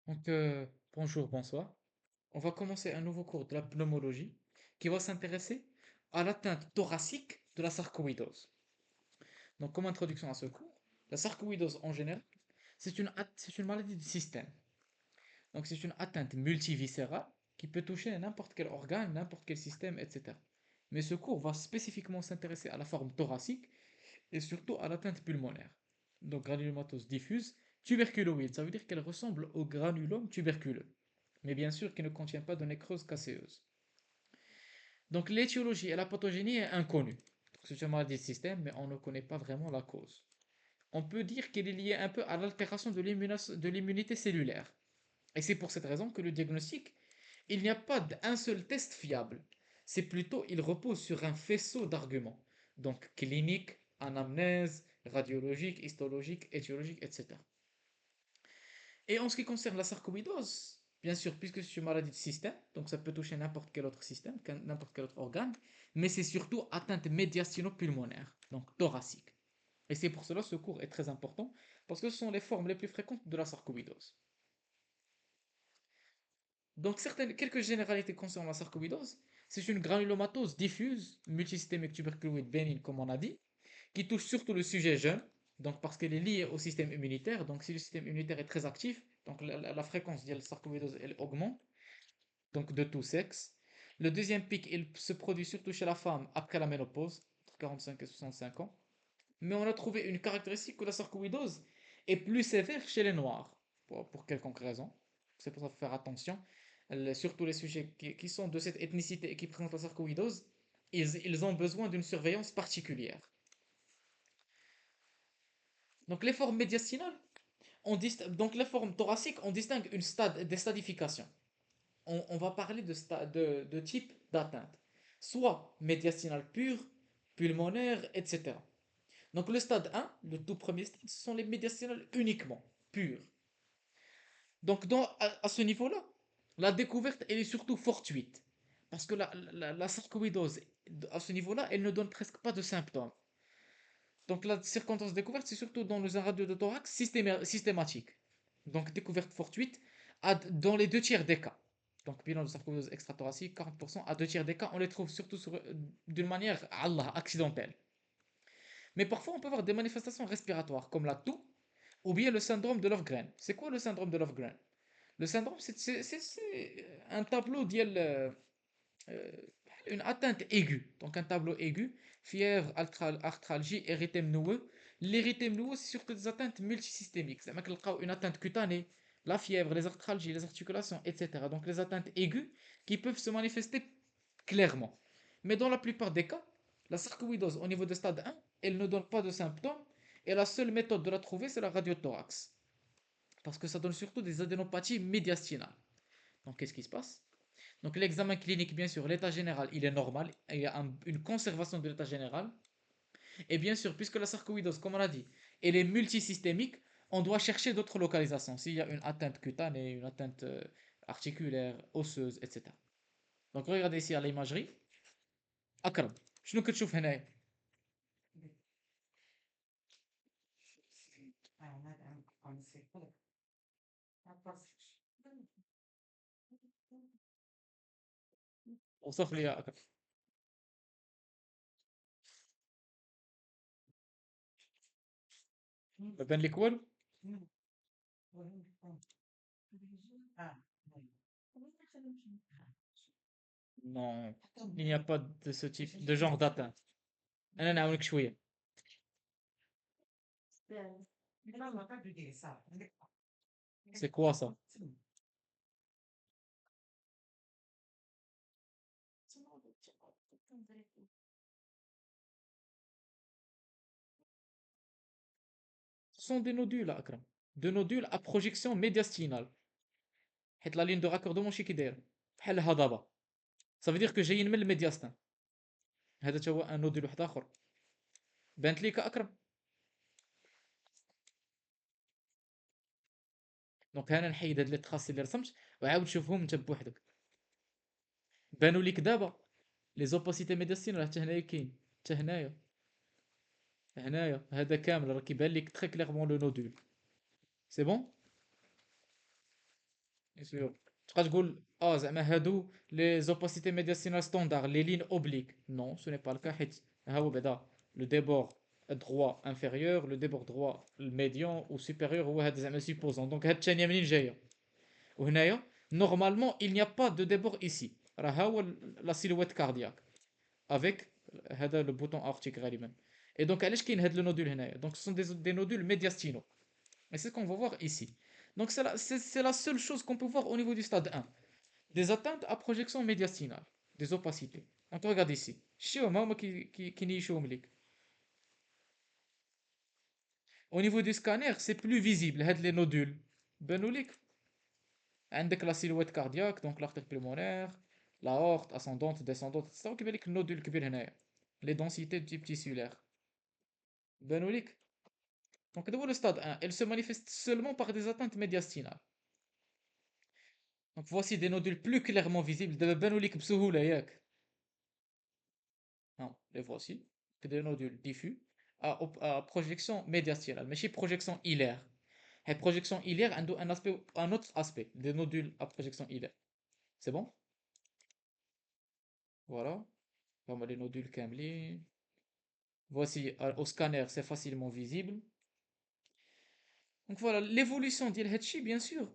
Donc, bonjour, bonsoir. On va commencer un nouveau cours de la pneumologie qui va s'intéresser à l'atteinte thoracique de la sarcoïdose. Donc, comme introduction à ce cours, la sarcoïdose en général, c'est une maladie du système. Donc, c'est une atteinte multiviscérale qui peut toucher n'importe quel organe, n'importe quel système, etc. Mais ce cours va spécifiquement s'intéresser à la forme thoracique et surtout à l'atteinte pulmonaire. Donc, granulomatose diffuse tuberculoïde, ça veut dire qu'elle ressemble au granulome tuberculeux, mais bien sûr qui ne contient pas de nécrose caséeuse. Donc l'étiologie et la pathogénie est inconnue. C'est une maladie de système, mais on ne connaît pas vraiment la cause. On peut dire qu'elle est liée un peu à l'altération de l'immunité cellulaire. Et c'est pour cette raison que le diagnostic, il n'y a pas d'un seul test fiable. C'est plutôt, il repose sur un faisceau d'arguments. Donc clinique, anamnèse, radiologique, histologique, étiologique, etc. Et en ce qui concerne la sarcoïdose, bien sûr, puisque c'est une maladie de système, donc ça peut toucher n'importe quel autre système, n'importe quel autre organe, mais c'est surtout atteinte médiastino-pulmonaire, donc thoracique. Et c'est pour cela que ce cours est très important, parce que ce sont les formes les plus fréquentes de la sarcoïdose. Donc quelques généralités concernant la sarcoïdose, c'est une granulomatose diffuse, multisystémique tuberculoïde bénigne, comme on a dit, qui touche surtout le sujet jeune, donc parce qu'elle est liée au système immunitaire. Donc si le système immunitaire est très actif, donc la fréquence de la sarcoïdose elle augmente, donc de tout sexe. Le deuxième pic, il se produit surtout chez la femme après la ménopause, entre 45 et 65 ans. Mais on a trouvé une caractéristique que la sarcoïdose est plus sévère chez les noirs, pour quelconque raison. C'est pour ça qu'il faut faire attention. Surtout les sujets qui sont de cette ethnicité et qui présentent la sarcoïdose, ils ont besoin d'une surveillance particulière. Donc les formes médiastinales, donc les formes thoraciques, on distingue des stadifications. On va parler de type d'atteinte, soit médiastinale pure, pulmonaire, etc. Donc le stade 1, le tout premier stade, ce sont les médiastinales uniquement, pures. Donc à ce niveau-là, la découverte, elle est surtout fortuite. Parce que la sarcoïdose, à ce niveau-là, elle ne donne presque pas de symptômes. Donc la circonstance de découverte, c'est surtout dans les radio de thorax systématique. Donc découverte fortuite dans les deux tiers des cas. Donc bilan de sarcoïdose extrathoracique, 40%, à deux tiers des cas, on les trouve surtout d'une manière, Allah, accidentelle. Mais parfois, on peut avoir des manifestations respiratoires, comme la toux, ou bien le syndrome de Lofgren. C'est quoi le syndrome de Lofgren? Le syndrome, c'est un tableau euh, une atteinte aiguë. Donc un tableau aigu, fièvre, arthralgie, érythème noueux. L'érythème noueux, c'est surtout des atteintes multisystémiques. C'est une atteinte cutanée, la fièvre, les arthralgies, les articulations, etc. Donc les atteintes aiguës qui peuvent se manifester clairement. Mais dans la plupart des cas, la sarcoïdose au niveau de stade 1, elle ne donne pas de symptômes et la seule méthode de la trouver, c'est la radiothorax. Parce que ça donne surtout des adénopathies médiastinales. Donc qu'est-ce qui se passe? Donc l'examen clinique, bien sûr, l'état général, il est normal, il y a une conservation de l'état général. Et bien sûr, puisque la sarcoïdose, comme on a dit, elle est multisystémique, on doit chercher d'autres localisations. S'il y a une atteinte cutanée, une atteinte articulaire, osseuse, etc. Donc regardez ici à l'imagerie. أكرم شنو كتشوف هنايا؟ وصف لي يا أكرم. ما بان لك والو؟ Non, il n'y a pas de ce type de genre d'atteinte. أنا نعاونك شوية. C'est quoi ça? Ce sont des nodules, Akram. Des nodules à projection médiastinale. حيت لا لين دو راكوردمون شي كي داير بحال الهضبه. Ça veut dire que جايين من الميدياستان. هذا تا هو ان نوديل واحد اخر. بانت ليك اكرم؟ دونك انا نحيد هاد لي تخاص اللي رسمت وعاود شوفهم انت بوحدك. بانوا ليك دابا لي زوباسيتي ميدياستين راه حتى هنايا كاين. حتى هنايا. هنايا هذا كامل راه كيبان لك تري كليرمون لو نودول. سي بون. Bien sûr. تبقى تقول اه زعما هادو لي زوباسيتي ميدياسينال ستوندار لي لين اوبليك نو سو ني با الكا حيت ها هو بعدا لو ديبور droit inférieur لو ديبور droit الميديان و supérieur هو هاد زعما سيبوزون دونك هاد الثانيه منين جايه وهنايا نورمالمون il n'y a pas de débord ici راه ها هو لا سيلويت كاردياك افيك هذا لو بوتون اورتيك غالبا et donc علاش كاين هاد لو نودول هنايا دونك سون دي نودول médiastinaux et c'est ce qu'on va voir ici donc c'est la seule chose qu'on peut voir au niveau du stade 1 des atteintes à projection médiastinale, des opacités. On te regarde ici. Au niveau du scanner, c'est plus visible. هاد les nodules. بانوا لك عندك la silhouette cardiaque, donc l'artère pulmonaire, l'aorte ascendante, descendante, etc. كيبان لك النودول الكبير هنايا. Les densités du type tissulaire. بانوا لك. Donc d'abord le stade 1, elle se manifeste seulement par des atteintes médiastinales. Donc voici des nodules plus clairement visibles. دابا بانوا لك بسهولة ياك. Non, les voici. C'est des nodules diffus à projection médiastinale, mais chez projection hilaire. Et projection hilaire a un autre aspect, des nodules à projection hilaire. C'est bon? Voilà. Vraiment les nodules Camli. Voici au scanner, c'est facilement visible. Donc voilà, l'évolution d'Il bien sûr,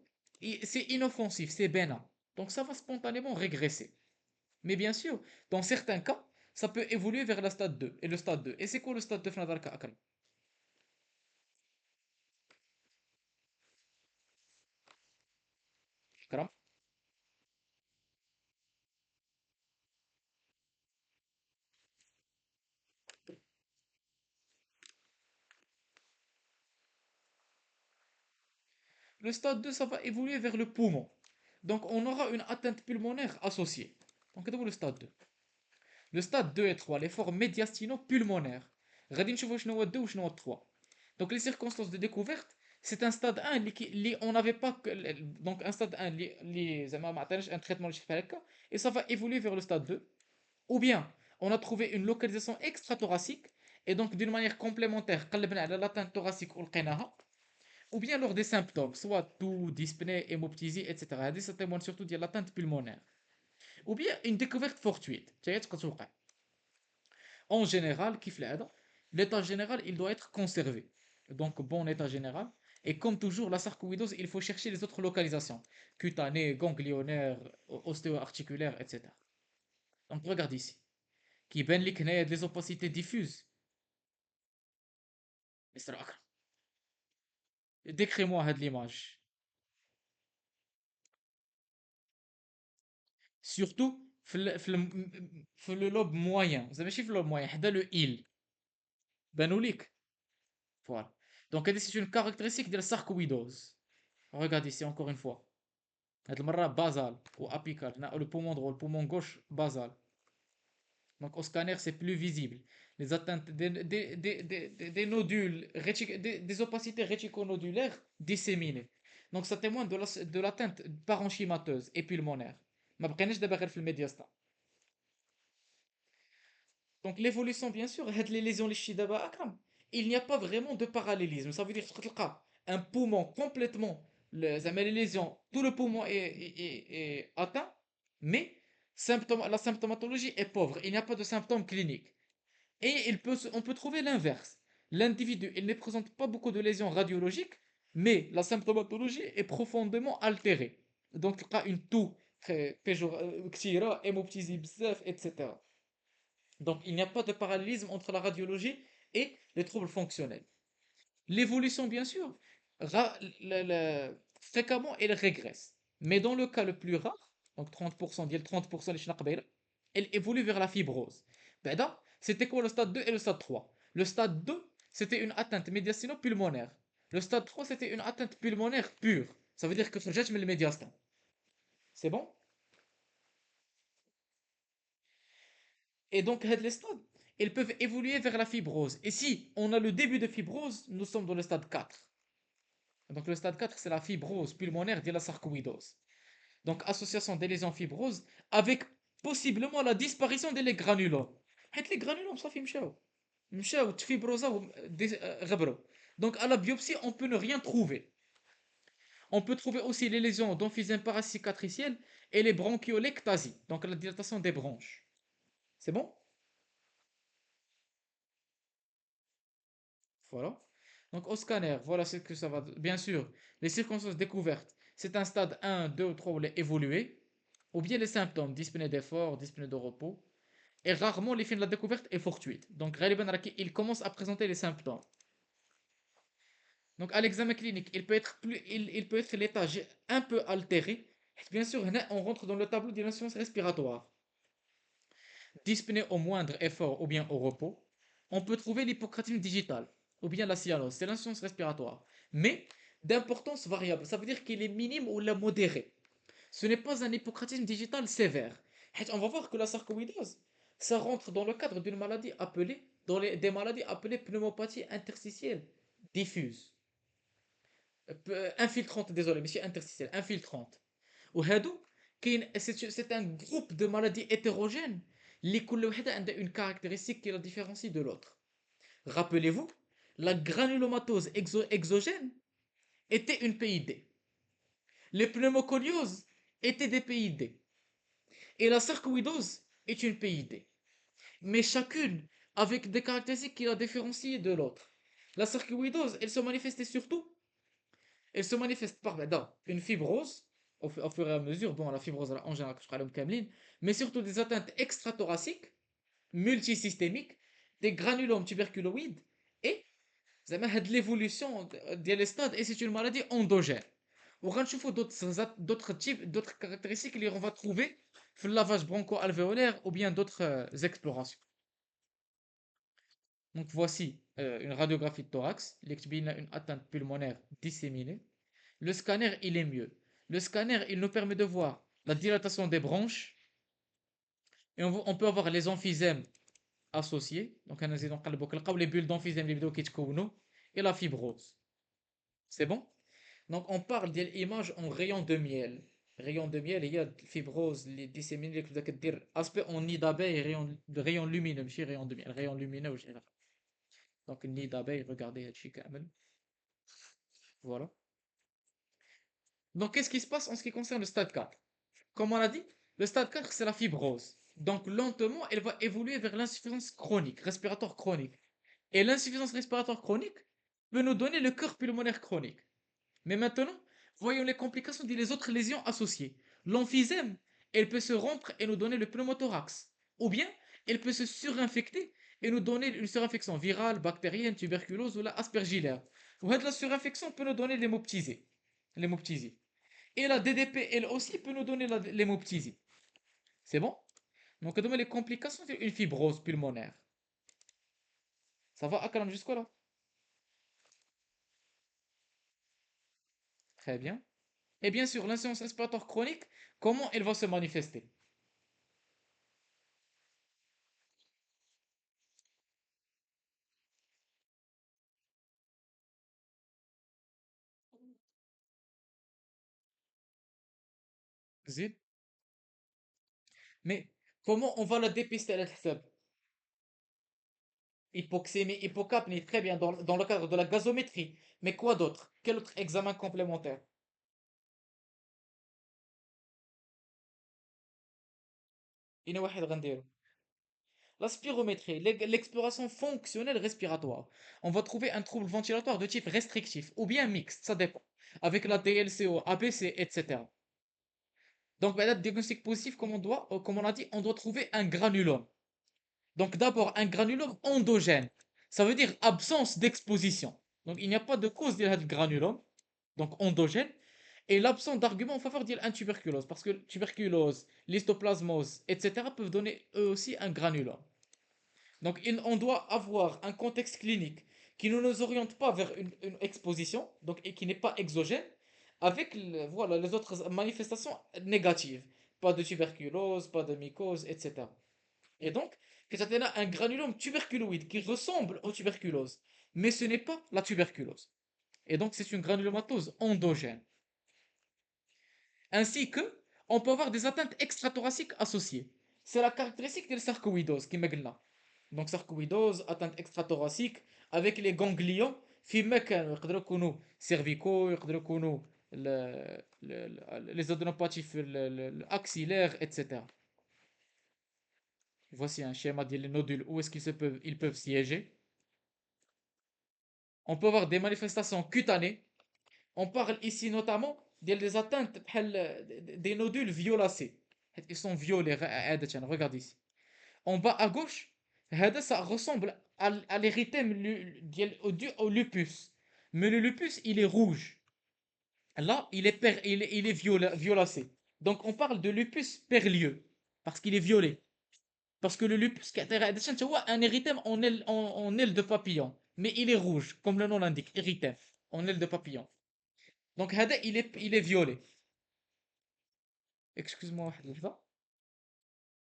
c'est inoffensif, c'est bénin. Donc ça va spontanément régresser. Mais bien sûr, dans certains cas, ça peut évoluer vers le stade 2. Et le stade 2. Et c'est quoi le stade 2 Fnadarka Akram? Le stade 2, ça va évoluer vers le poumon. Donc, on aura une atteinte pulmonaire associée. Donc, d'abord le stade 2. Le stade 2 et 3, les formes médiastino-pulmonaires. غادي نشوفوا شنو هو 2 وشنو هو 3. Donc, les circonstances de découverte, c'est un stade 1 on n'avait pas donc un stade 1 زعما ما عطيناش un traitement اللي شفت هكا et ça va évoluer vers le stade 2 ou bien on a trouvé une localisation extrathoracique et donc d'une manière complémentaire قلبنا على l'atteinte thoracique ولقيناها ou bien lors des symptômes, soit toux, dyspnée, hémoptysie, etc. Ça témoigne surtout de l'atteinte pulmonaire. Ou bien une découverte fortuite. En général, l'état général, il doit être conservé. Donc, bon état général. Et comme toujours, la sarcoïdose, il faut chercher les autres localisations. Cutanée, ganglionnaire, ostéo-articulaire, etc. Donc, regarde ici. Qui ben les opacités diffuses. Décris-moi l'image. Surtout في le lobe moyen زعما ماشي في اللوب moyen حدا le il بانوا ليك voilà donc c'est une caractéristique de la sarcoïdose regarde ici encore une fois هاد المرة basal ou apical le poumon droit le poumon gauche basal donc au scanner c'est plus visible les atteintes des nodules des opacités réticonodulaires disséminées donc ça témoigne de l'atteinte parenchymateuse et pulmonaire ما بقيناش دابا غير في الميدياستا. Donc l'évolution, bien sûr, les lésions les shidaba akram, il n'y a pas vraiment de parallélisme. Ça veut dire que un poumon complètement, les lésions, tout le poumon est atteint, mais la symptomatologie est pauvre. Il n'y a pas de symptômes cliniques. Et on peut trouver l'inverse. L'individu, il ne présente pas beaucoup de lésions radiologiques, mais la symptomatologie est profondément altérée. Donc, il y a une toux, hémoptysie, etc. Donc, il n'y a pas de parallélisme entre la radiologie et les troubles fonctionnels. L'évolution, bien sûr, fréquemment, elle régresse. Mais dans le cas le plus rare, donc 30%, 30% elle évolue vers la fibrose. C'était quoi le stade 2 et le stade 3? Le stade 2, c'était une atteinte médiastino-pulmonaire. Le stade 3, c'était une atteinte pulmonaire pure. Ça veut dire que خرجت من الميدياستين. C'est bon? Et donc, les stades, ils peuvent évoluer vers la fibrose. Et si on a le début de fibrose, nous sommes dans le stade 4. Donc, le stade 4, c'est la fibrose pulmonaire de la sarcoïdose. Donc, association des lésions fibroses avec possiblement la disparition des granulomes. Les granulomes, ça fait مشاو. مشاو تفيبروزاو غبروا. Donc, à la biopsie, on peut ne rien trouver. On peut trouver aussi les lésions d'emphysème paracicatriciel et les bronchiolectasies, donc la dilatation des bronches. C'est bon? Voilà. Donc au scanner, voilà ce que ça va. Bien sûr, les circonstances découvertes, c'est un stade 1, 2 ou 3 où est évolué, ou bien les symptômes, dyspnée d'effort, dyspnée de repos, et rarement l'effet de la découverte est fortuite. Donc غالباً il commence à présenter les symptômes. Donc à l'examen clinique, il peut être l'état un peu altéré. Bien sûr, on rentre dans le tableau de l'insuffisance respiratoire. Dyspnée au moindre effort ou bien au repos. On peut trouver l'hypocratie digitale ou bien la cyanose, c'est l'insuffisance respiratoire. Mais d'importance variable, ça veut dire qu'il est minime ou la modéré. Ce n'est pas un hypocratisme digital sévère. On va voir que la sarcoïdose, ça rentre dans le cadre d'une maladie appelée, des maladies appelées pneumopathie interstitielle diffuse. Infiltrante, désolé, monsieur interstitielle, infiltrante. وهادو c'est un groupe de maladies hétérogènes اللي كل وحدة عندها une caractéristique qui la différencie de l'autre. Rappelez-vous, la granulomatose exogène était une PID. Les pneumoconioses étaient des PID. Et la sarcoïdose est une PID. Mais chacune avec des caractéristiques qui la différencient de l'autre. La sarcoïdose, elle se manifeste par une fibrose, au fur et à mesure, bon, la fibrose en général, mais surtout des atteintes extrathoraciques, multisystémiques, des granulomes tuberculoïdes, et l'évolution des stades, et c'est une maladie endogène. وغنشوفوا d'autres types, d'autres caractéristiques اللي on va trouver في le lavage broncho-alvéolaire ou bien d'autres explorations. Donc voici une radiographie de thorax, l'expire une atteinte pulmonaire disséminée. Le scanner, il est mieux. Le scanner, il nous permet de voir la dilatation des bronches et on peut avoir les emphysèmes associés. Donc, les bulles d'emphysème et la fibrose. C'est bon? Donc, on parle d'image en rayon de miel. Rayon de miel, il y a fibrose, les disséminés, aspect en nid d'abeille, rayon lumineux, ماشي rayon de miel, rayon lumineux. Donc, nid d'abeille, regardez, voilà. Donc, qu'est-ce qui se passe en ce qui concerne le stade 4? Comme on l'a dit, le stade 4, c'est la fibrose. Donc, lentement, elle va évoluer vers l'insuffisance chronique, respiratoire chronique. Et l'insuffisance respiratoire chronique peut nous donner le cœur pulmonaire chronique. Mais maintenant, voyons les complications des autres lésions associées. L'emphysème, elle peut se rompre et nous donner le pneumothorax. Ou bien, elle peut se surinfecter et nous donner une surinfection virale, bactérienne, tuberculose ou la aspergillaire. Ou la surinfection peut nous donner l'hémoptysie. L'hémoptysie. Et la DDP, elle aussi, peut nous donner l'hémoptysie. C'est bon? Donc, on les complications d'une fibrose pulmonaire. Ça va, Akram, jusqu'à là? Très bien. Et bien sûr, l'insuffisance respiratoire chronique, comment elle va se manifester? Zid. Mais comment on va la dépister à l'hsab? Hypoxémie, hypocapnie, très bien, dans le cadre de la gazométrie. Mais quoi d'autre? Quel autre examen complémentaire? Il y en a واحد غنديرو. La spirométrie, l'exploration fonctionnelle respiratoire. On va trouver un trouble ventilatoire de type restrictif ou bien mixte, ça dépend. Avec la DLCO, ABC, etc. Donc, ben, là, diagnostic positif, comme on a dit, on doit trouver un granulome. Donc, d'abord, un granulome endogène. Ça veut dire absence d'exposition. Donc, il n'y a pas de cause de granulome, donc endogène. Et l'absence d'argument en faveur d'un tuberculose. Parce que tuberculose, l'histoplasmose, etc. peuvent donner eux aussi un granulome. Donc, on doit avoir un contexte clinique qui ne nous oriente pas vers une exposition, donc, et qui n'est pas exogène, avec voilà, les autres manifestations négatives. Pas de tuberculose, pas de mycose, etc. Et donc, que ça a un granulome tuberculoïde qui ressemble aux tuberculoses, mais ce n'est pas la tuberculose. Et donc, c'est une granulomatose endogène. Ainsi que, on peut avoir des atteintes extrathoraciques associées. C'est la caractéristique de la sarcoïdose qui est là. Donc, sarcoïdose, atteinte extrathoracique, avec les ganglions, في مكان يقدروا يكونوا cervicaux, يقدروا يكونوا les adénopathies axillaires, etc. Voici un schéma des nodules où est-ce ils peuvent siéger. On peut avoir des manifestations cutanées. On parle ici notamment des atteintes des nodules violacés. Ils sont violets. Regarde ici. En bas à gauche, ça ressemble à l'érythème au lupus. Mais le lupus, il est rouge. Là, il est violacé. Donc, on parle de lupus perlieux. Parce qu'il est violet. Parce que le lupus, tu vois, un érythème en aile de papillon. Mais il est rouge, comme le nom l'indique. Érythème, en aile de papillon. Donc, il est violet. Excuse-moi, واحد اللحظة.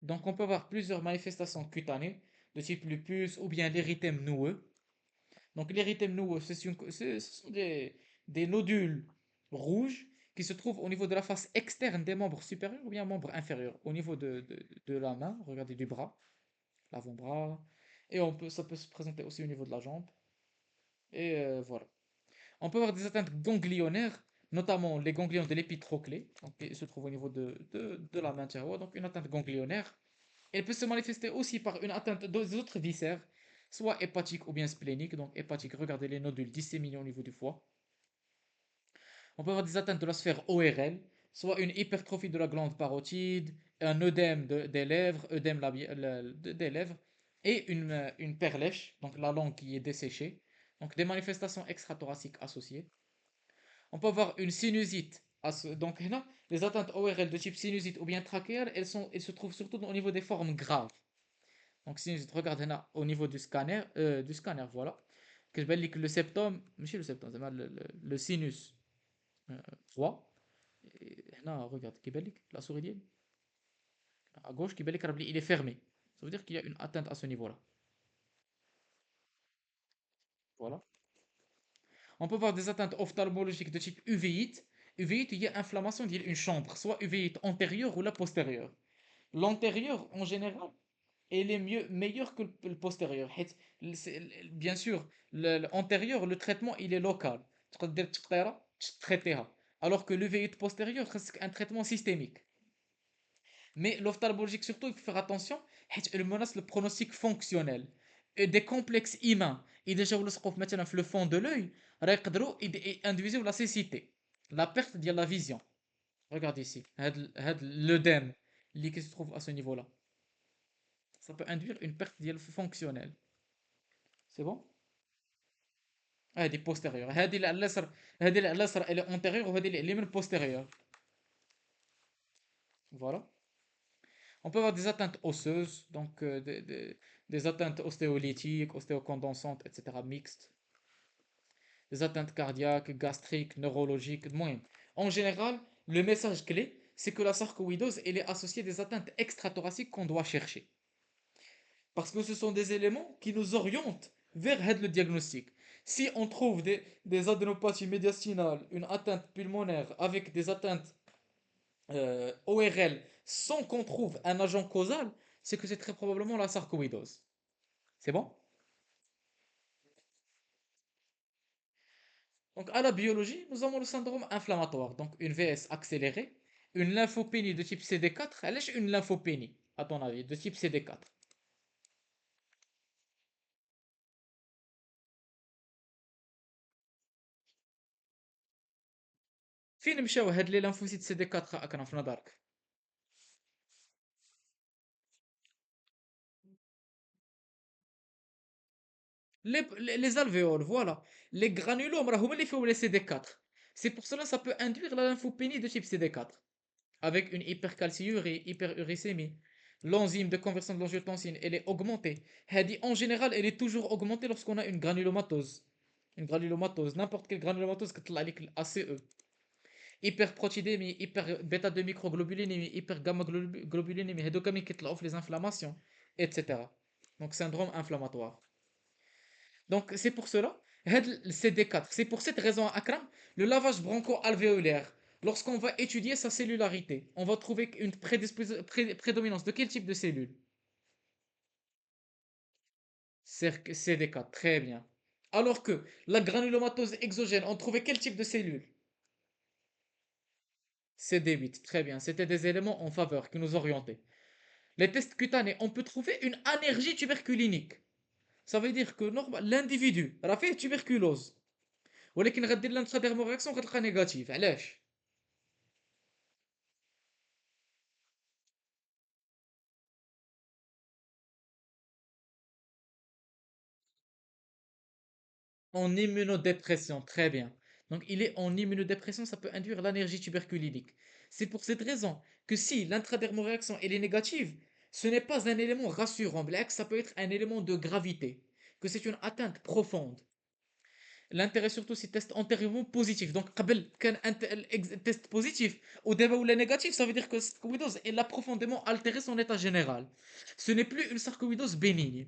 Donc, on peut avoir plusieurs manifestations cutanées, de type lupus ou bien l'érythème noueux. Donc l'érythème noueux, ce sont des nodules rouges qui se trouvent au niveau de la face externe des membres supérieurs ou bien membres inférieurs, au niveau de la main, regardez du bras, l'avant-bras, et ça peut se présenter aussi au niveau de la jambe, et voilà. On peut avoir des atteintes ganglionnaires, notamment les ganglions de l'épitroclé, donc qui se trouvent au niveau de la main tiroir, donc une atteinte ganglionnaire. Elle peut se manifester aussi par une atteinte des autres viscères, soit hépatique ou bien splénique. Donc hépatique, regardez les nodules disséminés au niveau du foie. On peut avoir des atteintes de la sphère ORL, soit une hypertrophie de la glande parotide, un œdème des lèvres, des lèvres, et une perlèche, donc la langue qui est desséchée. Donc des manifestations extrathoraciques associées. On peut avoir une sinusite. Donc là, les atteintes ORL de type sinusite ou bien trachéale, elles se trouvent surtout au niveau des formes graves. Donc si je regarde là au niveau du scanner voilà, que je vais que le septum, monsieur le septum, le sinus euh, droit, et là regarde, la souris à gauche, il est fermé. Ça veut dire qu'il y a une atteinte à ce niveau-là. Voilà. On peut voir des atteintes ophtalmologiques de type uvéite. Uvéite, il y a inflammation d'une chambre, soit uvéite antérieure ou la postérieure. L'antérieur, en général, elle est meilleure que le postérieur. Bien sûr, l'antérieur, le traitement, il est local. Alors que le l'uvéite postérieur, c'est un traitement systémique. Mais l'ophtalmologique, surtout, il faut faire attention, elle menace le pronostic fonctionnel. Et des complexes humains, ils déjà maintenant le fond de l'œil, ils induisent la cécité, la perte de la vision. Regarde ici, l'œdème qui se trouve à ce niveau-là. Ça peut induire une perte fonctionnelle. C'est bon? هذه postérieure. هذه اليسار elle est antérieure وهذه اللي من postérieure. Voilà. On peut avoir des atteintes osseuses, donc des atteintes ostéolytiques, ostéocondensantes, etc. mixtes. Des atteintes cardiaques, gastriques, neurologiques, moins. En général, le message clé, c'est que la sarcoïdose, elle est associée à des atteintes extrathoraciques qu'on doit chercher. Parce que ce sont des éléments qui nous orientent vers le diagnostic. Si on trouve des adénopathies médiastinales, une atteinte pulmonaire avec des atteintes ORL sans qu'on trouve un agent causal, c'est que c'est très probablement la sarcoïdose. C'est bon? Donc à la biologie, nous avons le syndrome inflammatoire, donc une VS accélérée, une lymphopénie de type CD4. Elle est une lymphopénie, à ton avis, de type CD4. فين مشاو هاد لي لانفوسيت سي دي 4 اكرم في نظرك؟ les alvéoles, voilà. Les granulomes, راهم اللي فيهم les CD4. C'est pour cela que ça peut induire la lymphopénie de type CD4. Avec une hypercalciurie, hyperuricémie. L'enzyme de conversion de l'angiotensine, elle est augmentée. En général, elle est toujours augmentée lorsqu'on a une granulomatose. Une granulomatose, n'importe quelle granulomatose que tu as ACE. Hyperprotidémie, hyper bêta 2 microglobulinémie, hyper gamma globulinémie, hédocamies qui offrent les inflammations, etc. Donc syndrome inflammatoire. Donc c'est pour cela, le CD4, c'est pour cette raison, Akram, le lavage broncho-alvéolaire, lorsqu'on va étudier sa cellullarité, on va trouver une prédominance de quel type de cellule? CD4, très bien. Alors que la granulomatose exogène, on trouvait quel type de cellule? CD8, très bien. C'était des éléments en faveur qui nous orientaient. Les tests cutanés, on peut trouver une allergie tuberculinique. Ça veut dire que l'individu راه فيه tuberculose ولكن غدير l'intradéرمورياكسيون غتلقى نيجاتيف علاش؟ En immunodépression, très bien. Donc il est en immunodépression, ça peut induire l'anergie tuberculinique. C'est pour cette raison que si l'intradermoréaction elle est négative, ce n'est pas un élément rassurant, black, ça peut être un élément de gravité, que c'est une atteinte profonde. L'intérêt surtout c'est test antérieurement positif. Donc قبل كان test positif ou d'abord ou négatif, ça veut dire que la sarcoïdose elle a profondément altéré son état général. Ce n'est plus une sarcoïdose bénigne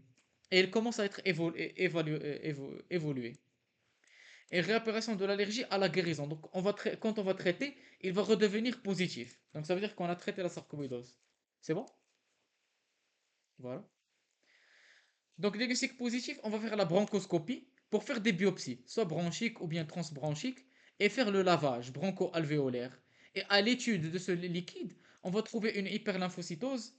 et elle commence à être évoluée et réapparition de l'allergie à la guérison. Donc, quand on va traiter, il va redevenir positif. Donc, ça veut dire qu'on a traité la sarcoïdose. C'est bon? Voilà. Donc, diagnostic positif, on va faire la bronchoscopie pour faire des biopsies, soit bronchiques ou bien transbronchiques, et faire le lavage broncho-alvéolaire. Et à l'étude de ce liquide, on va trouver une hyperlymphocytose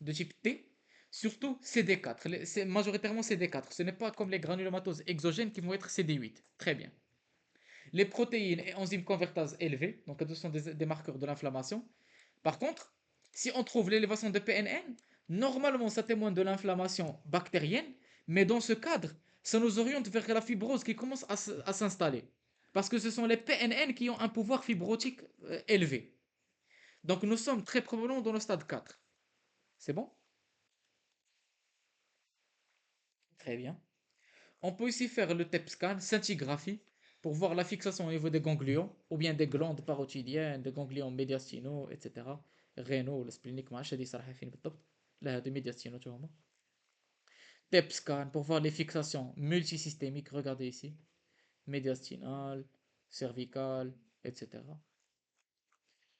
de type T, surtout CD4. C'est majoritairement CD4. Ce n'est pas comme les granulomatoses exogènes qui vont être CD8. Très bien. Les protéines et enzymes convertases élevées, donc ce sont des marqueurs de l'inflammation. Par contre, si on trouve l'élévation de PNN, normalement ça témoigne de l'inflammation bactérienne, mais dans ce cadre, ça nous oriente vers la fibrose qui commence à s'installer. Parce que ce sont les PNN qui ont un pouvoir fibrotique élevé. Donc nous sommes très probablement dans le stade 4. C'est bon? Très bien. On peut aussi faire le TEP scan, scintigraphie, pour voir la fixation au niveau des ganglions, ou bien des glandes parotidiennes, des ganglions médiastinaux, etc. rénaux ولا سبلينيك ما عرفتش هادي صراحة فين بالضبط. لا هادو médiastinaux تا هما. TEP scan pour voir les fixations multisystémiques, regardez ici. Médiastinal, cervical, etc.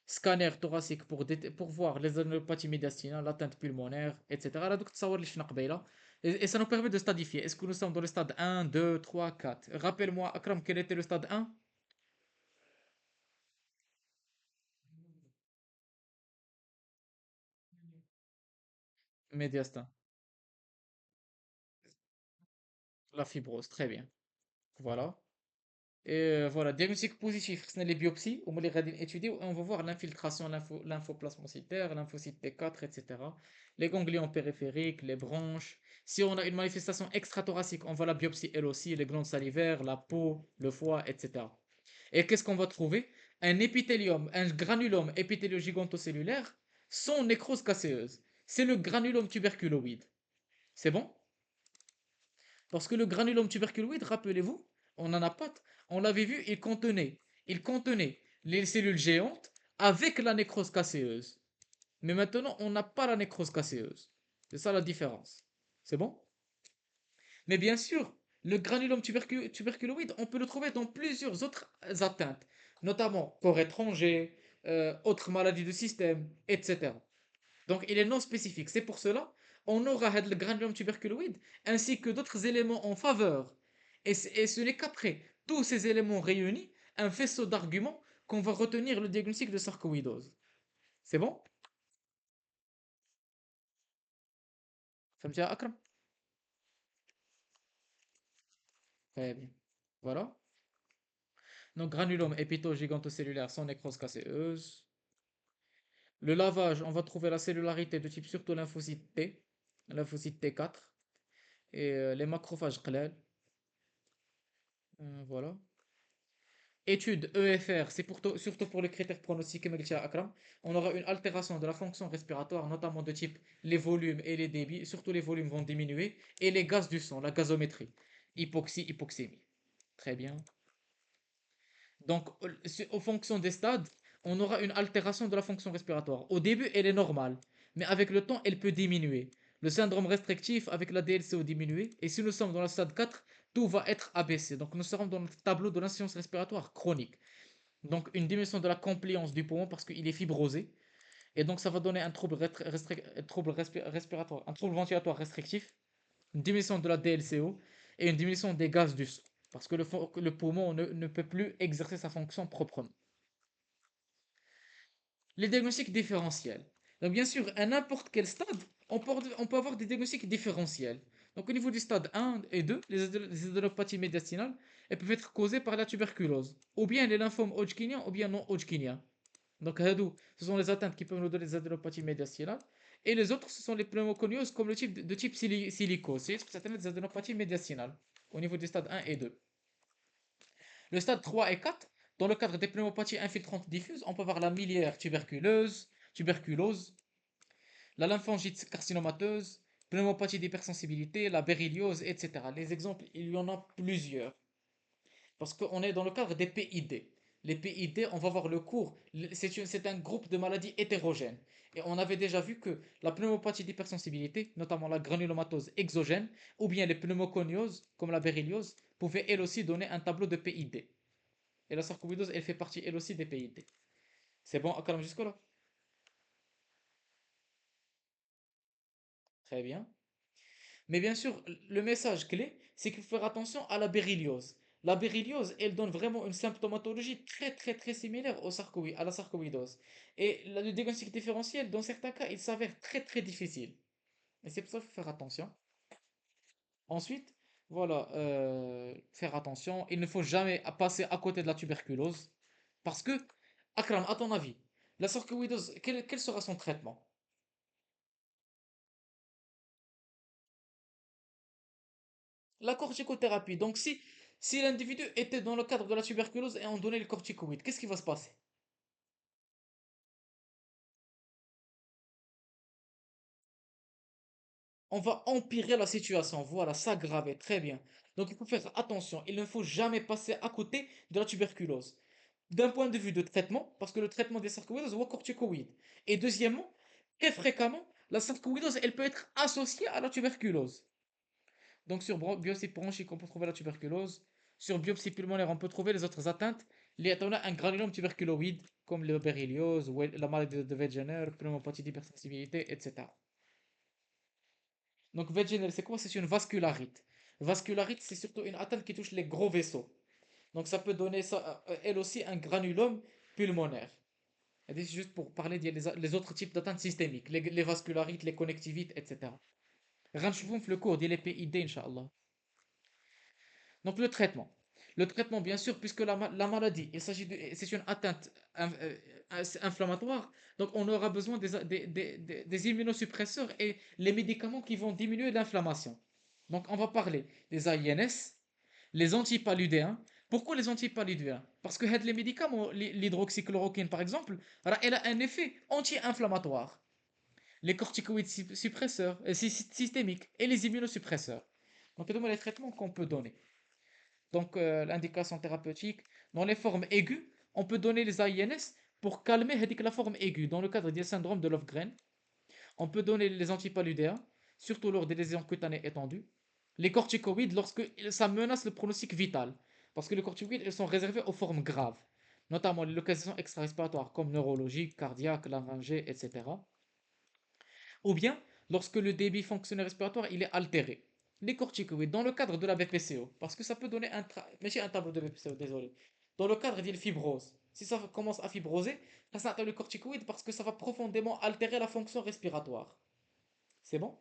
Scanner thoracique pour voir les adénopathies médiastinales, l'atteinte pulmonaire, etc. Là, donc, تصور اللي شفنا قبيلة. Et ça nous permet de stadifier. Est-ce que nous sommes dans le stade 1, 2, 3, 4? Rappelle-moi, Akram, quel était le stade 1? Médiastin. La fibrose, très bien. Voilà. Et voilà, diagnostic positif, ce sont les biopsies, on va les étudier, on va voir l'infiltration lymphoplasmocytaire, lymphocyte T4, etc. Les ganglions périphériques, les branches. Si on a une manifestation extrathoracique, on va la biopsie elle aussi, les glandes salivaires, la peau, le foie, etc. Et qu'est-ce qu'on va trouver? Un épithélium, un granulome épithéliogigantocellulaire sans nécrose casséeuse. C'est le granulome tuberculoïde. C'est bon? Parce que le granulome tuberculoïde, rappelez-vous, on n'en a pas, on l'avait vu, il contenait les cellules géantes avec la nécrose casséeuse. Mais maintenant, on n'a pas la nécrose casséeuse. C'est ça la différence. C'est bon? Mais bien sûr, le granulome tuberculoïde, on peut le trouver dans plusieurs autres atteintes, notamment corps étranger, autres maladies du système, etc. Donc il est non spécifique. C'est pour cela on aura le granulome tuberculoïde ainsi que d'autres éléments en faveur. Et ce n'est qu'après tous ces éléments réunis, un faisceau d'arguments qu'on va retenir le diagnostic de sarcoïdose. C'est bon? Ça me tient Akram? Très bien. Voilà. Donc granulome épitogigantocellulaire sans nécrose casséeuse. Le lavage, on va trouver la cellularité de type surtout lymphocyte T, lymphocyte T4 et les macrophages قلال. Voilà. Étude EFR, c'est surtout pour les critères pronostiqués, comme l'a Akram. On aura une altération de la fonction respiratoire, notamment de type les volumes et les débits. Surtout les volumes vont diminuer. Et les gaz du sang, la gazométrie. Hypoxie, hypoxémie. Très bien. Donc, en fonction des stades, on aura une altération de la fonction respiratoire. Au début, elle est normale, mais avec le temps, elle peut diminuer. Le syndrome restrictif avec la DLCO diminuer, et si nous sommes dans le stade 4, tout va être abaissé. Donc, nous serons dans le tableau de l'insuffisance respiratoire chronique. Donc, une diminution de la compliance du poumon parce qu'il est fibrosé, et donc ça va donner un respiratoire, un trouble ventilatoire restrictif, une diminution de la DLCO et une diminution des gaz du sang, parce que le poumon ne peut plus exercer sa fonction proprement. les diagnostics différentiels. Donc, bien sûr, à n'importe quel stade, on peut avoir des diagnostics différentiels. Donc, au niveau du stade 1 et 2, les adénopathies médiastinales, elles peuvent être causées par la tuberculose, ou bien les lymphomes hodgkiniens, ou bien non hodgkiniens. Donc, ce sont les atteintes qui peuvent nous donner des adénopathies médiastinales. Et les autres, ce sont les pneumoconioses comme le type de type silicose. C'est certaines des adénopathies médiastinales au niveau du stade 1 et 2. Le stade 3 et 4, dans le cadre des pneumopathies infiltrantes diffuses, on peut avoir la miliaire tuberculose, la lymphangite carcinomateuse, pneumopathie d'hypersensibilité, la berlioz, etc. Les exemples, il y en a plusieurs. Parce qu'on est dans le cadre des PID. Les PID, on va voir le cours, c'est un groupe de maladies hétérogènes. Et on avait déjà vu que la pneumopathie d'hypersensibilité, notamment la granulomatose exogène, ou bien les pneumoconioses, comme la berlioz, pouvaient elles aussi donner un tableau de PID. Et la sarcoïdose, elle fait partie elle aussi des PID. C'est bon, Akaram, jusque-là? Très bien. Mais bien sûr, le message clé, c'est qu'il faut faire attention à la berlioz. La berlioz, elle donne vraiment une symptomatologie très très très similaire à la sarcoïdose. Et le diagnostic différentiel, dans certains cas, il s'avère très très difficile. Et c'est pour ça qu'il faut faire attention. Ensuite, voilà, faire attention. Il ne faut jamais passer à côté de la tuberculose. Parce que, Akram, à ton avis, la sarcoïdose, quel sera son traitement? La corticothérapie. Donc, si l'individu était dans le cadre de la tuberculose et on donnait le corticoïde, qu'est-ce qui va se passer? On va empirer la situation, voilà, s'aggraver, très bien. Donc, il faut faire attention, il ne faut jamais passer à côté de la tuberculose. D'un point de vue de traitement, parce que le traitement des sarcoïdoses voit corticoïde. Et deuxièmement, très fréquemment, la sarcoïdose, elle peut être associée à la tuberculose. Donc sur biopsie bronchique, on peut trouver la tuberculose. Sur biopsie pulmonaire, on peut trouver les autres atteintes. On a un granulome tuberculoïde, comme le berlioz, ou la maladie de Wegener, pneumopathie d'hypersensibilité, etc. Donc Wegener, c'est quoi? C'est une vascularite. Vascularite, c'est surtout une atteinte qui touche les gros vaisseaux. Donc ça peut donner ça, elle aussi un granulome pulmonaire. Et c'est juste pour parler des autres types d'atteintes systémiques, les vascularites, les connectivites, etc. Ranchoufouf le cours, il est PID, Inch'Allah. Donc le traitement. Le traitement, bien sûr, puisque la maladie, c'est une atteinte inflammatoire, donc on aura besoin des immunosuppresseurs et les médicaments qui vont diminuer l'inflammation. Donc on va parler des AINS, les antipaludéens. Pourquoi les antipaludéens? Parce que les médicaments, l'hydroxychloroquine par exemple, elle a un effet anti-inflammatoire. Les corticoïdes suppresseurs, systémiques et les immunosuppresseurs. Donc, c'est les traitements qu'on peut donner. Donc, l'indication thérapeutique, dans les formes aiguës, on peut donner les AINS pour calmer la forme aiguë. Dans le cadre du syndrome de Lofgren, on peut donner les antipaludéens, surtout lors des lésions cutanées étendues. Les corticoïdes, lorsque ça menace le pronostic vital. Parce que les corticoïdes, ils sont réservés aux formes graves, notamment les localisations extra-respiratoires comme neurologique, cardiaque, laryngée, etc. Ou bien lorsque le débit fonctionnel respiratoire il est altéré. Les corticoïdes, dans le cadre de la BPCO, parce que ça peut donner mais j'ai un tableau de BPCO, désolé. Dans le cadre de la fibrose, si ça commence à fibroser, ça s'appelle le corticoïde parce que ça va profondément altérer la fonction respiratoire. C'est bon?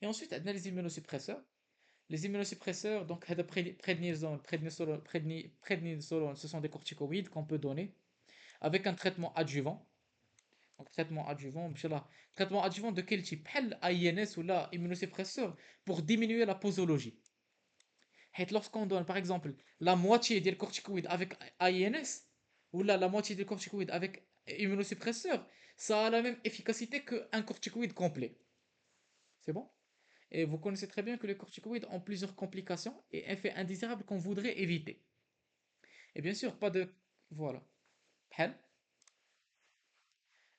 Et ensuite, on a les immunosuppresseurs. Les immunosuppresseurs, donc, prednisolone, ce sont des corticoïdes qu'on peut donner avec un traitement adjuvant. Donc, traitement adjuvant, traitement adjuvant de quel type? AINS ou là, immunosuppresseur pour diminuer la posologie. Lorsqu'on donne par exemple la moitié des corticoïdes avec AINS ou là la moitié des corticoïdes avec immunosuppresseur, ça a la même efficacité qu'un corticoïde complet. C'est bon? Et vous connaissez très bien que les corticoïdes ont plusieurs complications et effets indésirables qu'on voudrait éviter. Et bien sûr, pas de. Voilà.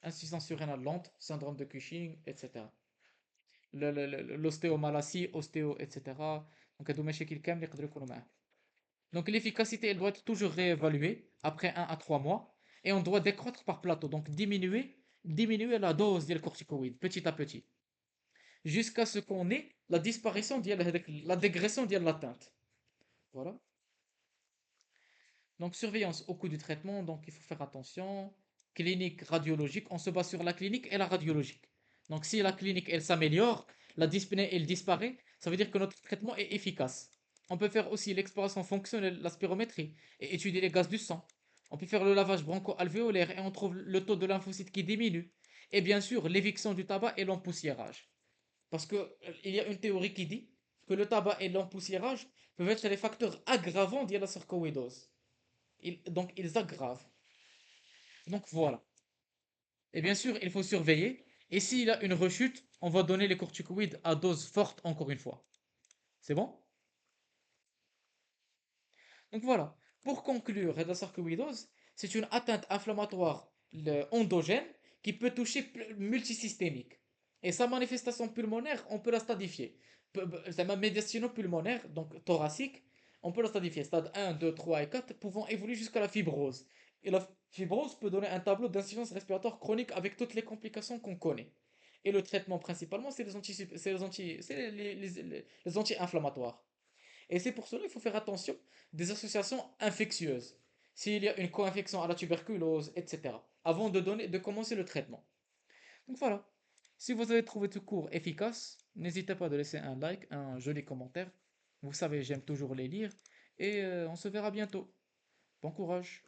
Insuffisance surrénale lente, syndrome de Cushing, etc. L'ostéomalacie, etc. Donc, donc l'efficacité, elle doit être toujours réévaluée après 1 à 3 mois et on doit décroître par plateau, donc diminuer la dose des corticoïdes petit à petit jusqu'à ce qu'on ait la disparition, la dégression de l'atteinte. Voilà. Donc, surveillance au cours du traitement, donc il faut faire attention. Clinique radiologique, on se base sur la clinique et la radiologique. Donc, si la clinique, elle s'améliore, la dyspnée, elle disparaît, ça veut dire que notre traitement est efficace. On peut faire aussi l'exploration fonctionnelle, la spirométrie, et étudier les gaz du sang. On peut faire le lavage broncho-alvéolaire et on trouve le taux de lymphocytes qui diminue. Et bien sûr, l'éviction du tabac et l'empoussiérage. Parce que il y a une théorie qui dit que le tabac et l'empoussiérage peuvent être les facteurs aggravants de la sarcoïdose. Donc, ils aggravent. Donc, voilà. Et bien sûr, il faut surveiller. Et s'il a une rechute, on va donner les corticoïdes à dose forte encore une fois. C'est bon? Donc voilà. Pour conclure, la sarcoïdose, c'est une atteinte inflammatoire endogène qui peut toucher multisystémique. Et sa manifestation pulmonaire, on peut la stadifier. C'est ma médiastino-pulmonaire, donc thoracique, on peut la stadifier. Stade 1, 2, 3 et 4 pouvant évoluer jusqu'à la fibrose. Et la fibrose peut donner un tableau d'insuffisance respiratoire chronique avec toutes les complications qu'on connaît. Et le traitement principalement, c'est les anti-inflammatoires. Et c'est pour cela qu'il faut faire attention des associations infectieuses. S'il y a une co-infection à la tuberculose, etc. Avant de commencer le traitement. Donc voilà. Si vous avez trouvé ce cours efficace, n'hésitez pas de laisser un like, un joli commentaire. Vous savez, j'aime toujours les lire. Et on se verra bientôt. Bon courage.